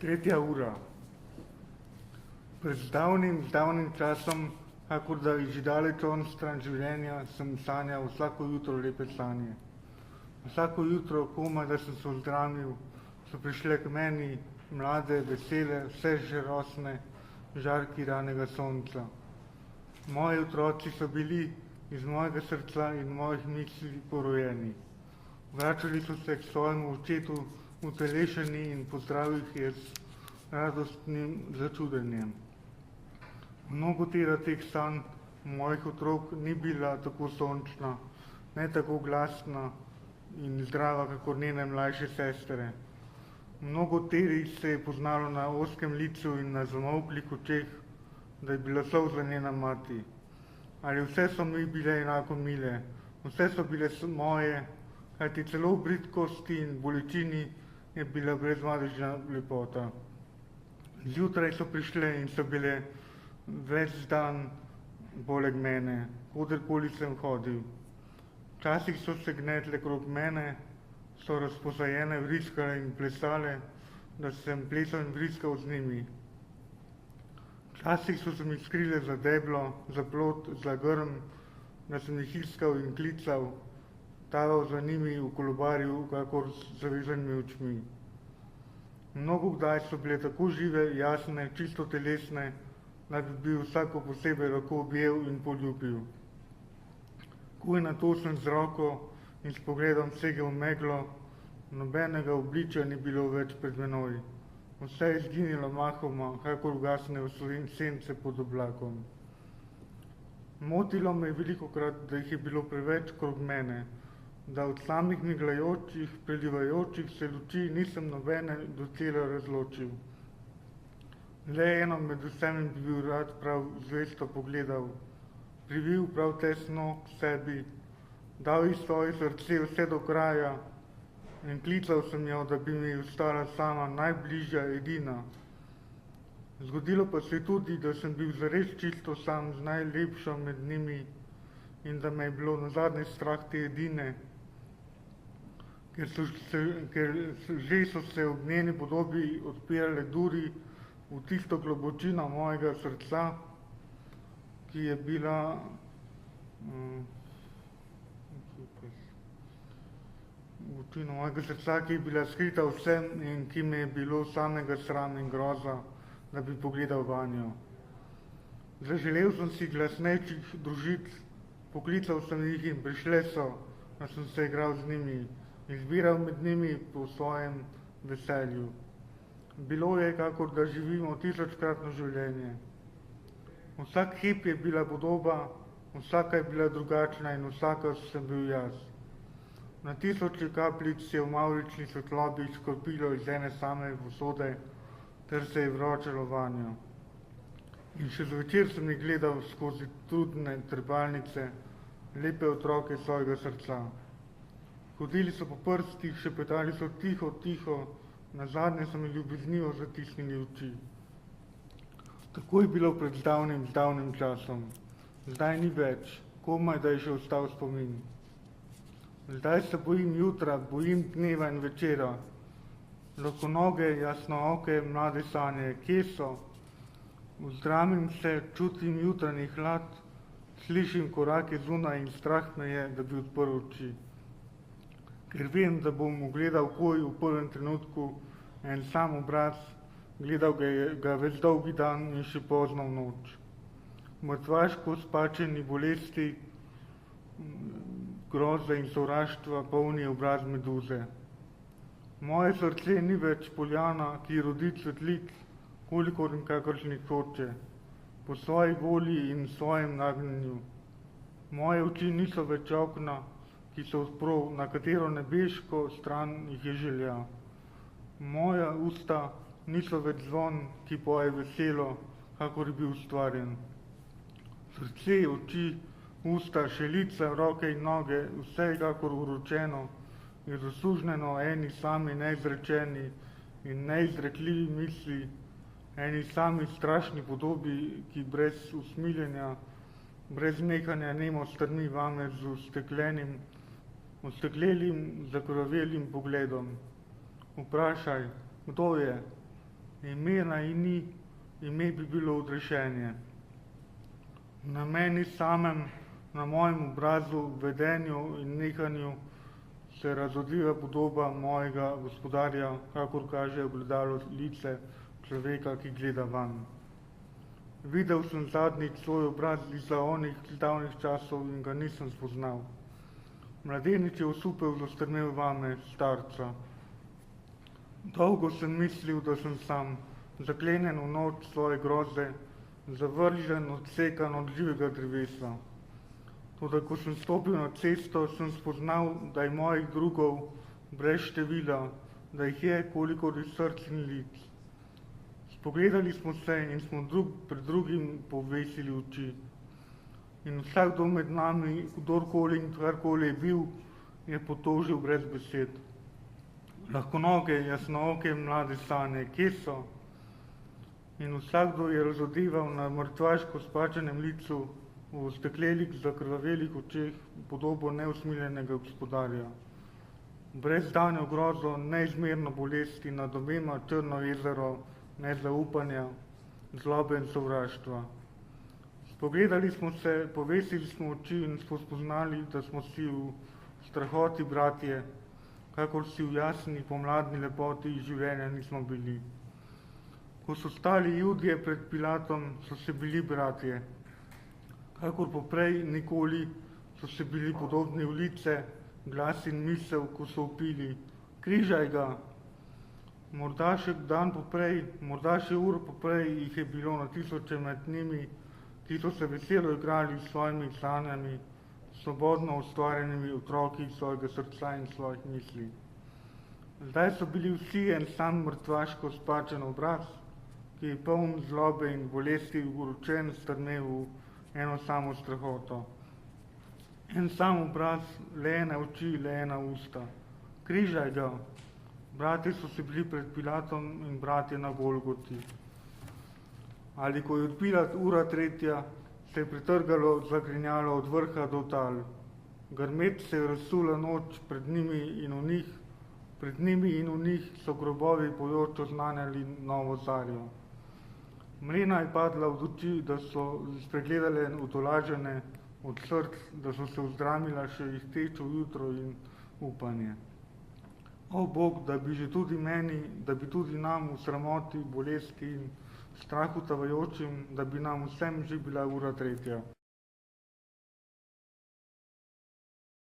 Tretja ura. Pred davnim časom, kakor da že daleč on stran življenja, sem sanjal vsako jutro lepe sanje. Vsako jutro, komaj da sem se ozdravil, so prišle k meni mlade, vesele, vse žalostne žarki ranega sonca. Moji otroci so bili iz mojega srca in mojih misli porojeni. Vračali so se k svojemu očetu utelešeni in pozdravil jih je z radostnim začudenjem. Mnogo teh sanj mojih otrok ni bila tako sončna, ne tako glasna in zdrava, kakor njene mlajše sestre. Mnogo terih se je poznalo na ozkem licu in na zamolklih očeh, da je bila solza njena mati. Ali vse so mi bile enako mile, vse so bile moje, kajti celo v bridkosti in bolečini je bila brezmadežna lepota. Zjutraj so prišle in so bile ves dan poleg mene, koderkoli sem hodil. Včasih so se gnetle krog mene, so razposajene vriskale in plesale, da sem plesal in vriskal z njimi. Včasih so se mi skrile za deblo, za plot, za grm, da sem jih iskal in klical, taval za njimi v kolobarju, kakor z zavezanimi očmi. Mnogo kdaj so bile tako žive, jasne, čisto telesne, da bi bil vsako posebej lahko objel in poljubil. Ko je nato sem z roko in s pogledom segel v meglo, nobenega obličja ni bilo več pred menoj. Vse je izginilo mahoma, kakor ugasne v sence pod oblakom. Motilo me je velikokrat, da jih je bilo preveč krog mene, da od samih migljajočih, prelivajočih se luči nisem nobene docela razločil. Le eno med vsemi bi bil rad prav zvesto pogledal, privil prav tesno k sebi, dal ji svoje srce vse do kraja in klical sem jo, da bi mi ostala sama, najbližja, edina. Zgodilo pa se je tudi, da sem bil zares čisto sam z najlepšo med njimi in da me je bilo nazadnje strah te edine, ker že so se ob njeni podobi odpirale duri v tisto globočino mojega srca, ki je bila skrita vsem in ki me je bilo samega sram in groza, da bi pogledal vanjo. Zaželel sem si glasnejših družic, poklical sem jih in prišle so, da sem se igral z njimi, izbiral med njimi po svojem veselju. Bilo je, kakor da živimo tisočkratno življenje. Vsak hip je bila podoba, vsaka je bila drugačna in vsaka sem bil jaz. Na tisoče kapljic je v mavrični svetlobi škropilo iz ene same posode, ter se je vročalo vanjo. In še zvečer sem jih gledal skozi trudne trepalnice, lepe otroke svojega srca. Hodili so po prstih, šepetali so tiho, tiho, nazadnje so mi ljubeznivo zatisnili oči. Tako je bilo pred davnim časom. Zdaj ni več, komaj da je še ostal spomin. Zdaj se bojim jutra, bojim dneva in večera. Lahkonoge, jasnooke, mlade sanje, kje so? Vzdramim se, čutim jutranji hlad, slišim korake zunaj in strah me je, da bi odprl oči. Ker vem, da bom ugledal koj v prvem trenutku en sam obraz, gledal ga več dolgi dan in še pozno v noč. Mrtvaško spačeni bolesti, groze in sovraštva polni obraz meduze. Moje srce ni več poljana, ki rodi cvetlic, kolikor in kakršnih hoče, po svoji volji in svojem nagnjenju. Moje oči niso več okna, ki so odprl, na katero nebeško stran jih je želja. Moja usta niso več zvon, ki poje veselo, kakor je bil ustvarjen. Srce, oči, usta, šelica, roke in noge, vse je kakor uročeno, je zasužnjeno eni sami neizrečeni in neizrekljivi misli, eni sami strašni podobi, ki brez usmiljenja, brez nehanja nemo strmi vame z osteklelim, zakrvavelim pogledom. Vprašaj, kdo je? imena in ni, ime bi bilo odrešenje. Na meni samem, na mojem obrazu, vedenju in nehanju se razodljiva podoba mojega gospodarja, kakor kaže ogledalo lice človeka, ki gleda van. Videl sem zadnjič svoj obraz izza onih davnih časov in ga nisem spoznal. Mladenič je osupel zastrmel vame, starca. Dolgo sem mislil, da sem sam, zaklenjen v noč svoje groze, zavržen, odsekan od živega drevesa. Toda ko sem stopil na cesto, sem spoznal, da je mojih drugov brez števila, da jih je, kolikor je src in lic. Spogledali smo se in smo drug pred drugim povesili oči. In vsakdo med nami, kdorkoli in karkoli je bil, je potožil brez besed. Lahkonoge, jasnooke, mlade sanje, kje so? In vsakdo je razodeval na mrtvaško spačenem licu, v steklelih zakrvavelih očeh podobo neusmiljenega gospodarja. Brezdanjo grozo, neizmerno bolesti, nad obema črno jezero, nezaupanja, zlobe in sovraštva. Spogledali smo se, povesili smo oči in smo spoznali, da smo si v strahoti bratje, kakor si v jasni pomladni lepoti življenja nismo bili. Ko so stali Judje pred Pilatom, so se bili bratje. Kakor poprej nikoli so se bili podobni v lice, glas in misel, ko so vpili, križaj ga. Morda še dan poprej, morda še uro poprej jih je bilo na tisoče med njimi, ki so se veselo igrali s svojimi sanjami, svobodno ustvarjenimi otroki svojega srca in svojih misli. Zdaj so bili vsi en sam mrtvaško spačen obraz, ki je poln zlobe in bolesti, uročen strmel v eno samo strahoto. En sam obraz, le ene oči, le ena usta. Križaj ga. Bratje so se bili pred Pilatom in bratje na Golgoti. Ali ko je odbila ura 3, se je pretrgalo zagrinjalo od vrha do tal. Grmet se je razsula noč pred njimi in v njih, pred njimi in v njih so grobovi pojoč oznanjali novo zarjo. Mlena je padla od oči, da so spregledale utolažene od src, da so se vzdramila še iztečo jutro in upanje. O Bog, da bi že tudi meni, da bi tudi nam v sramoti, bolesti in strahu tavajočim, da bi nam vsem že bila ura 3.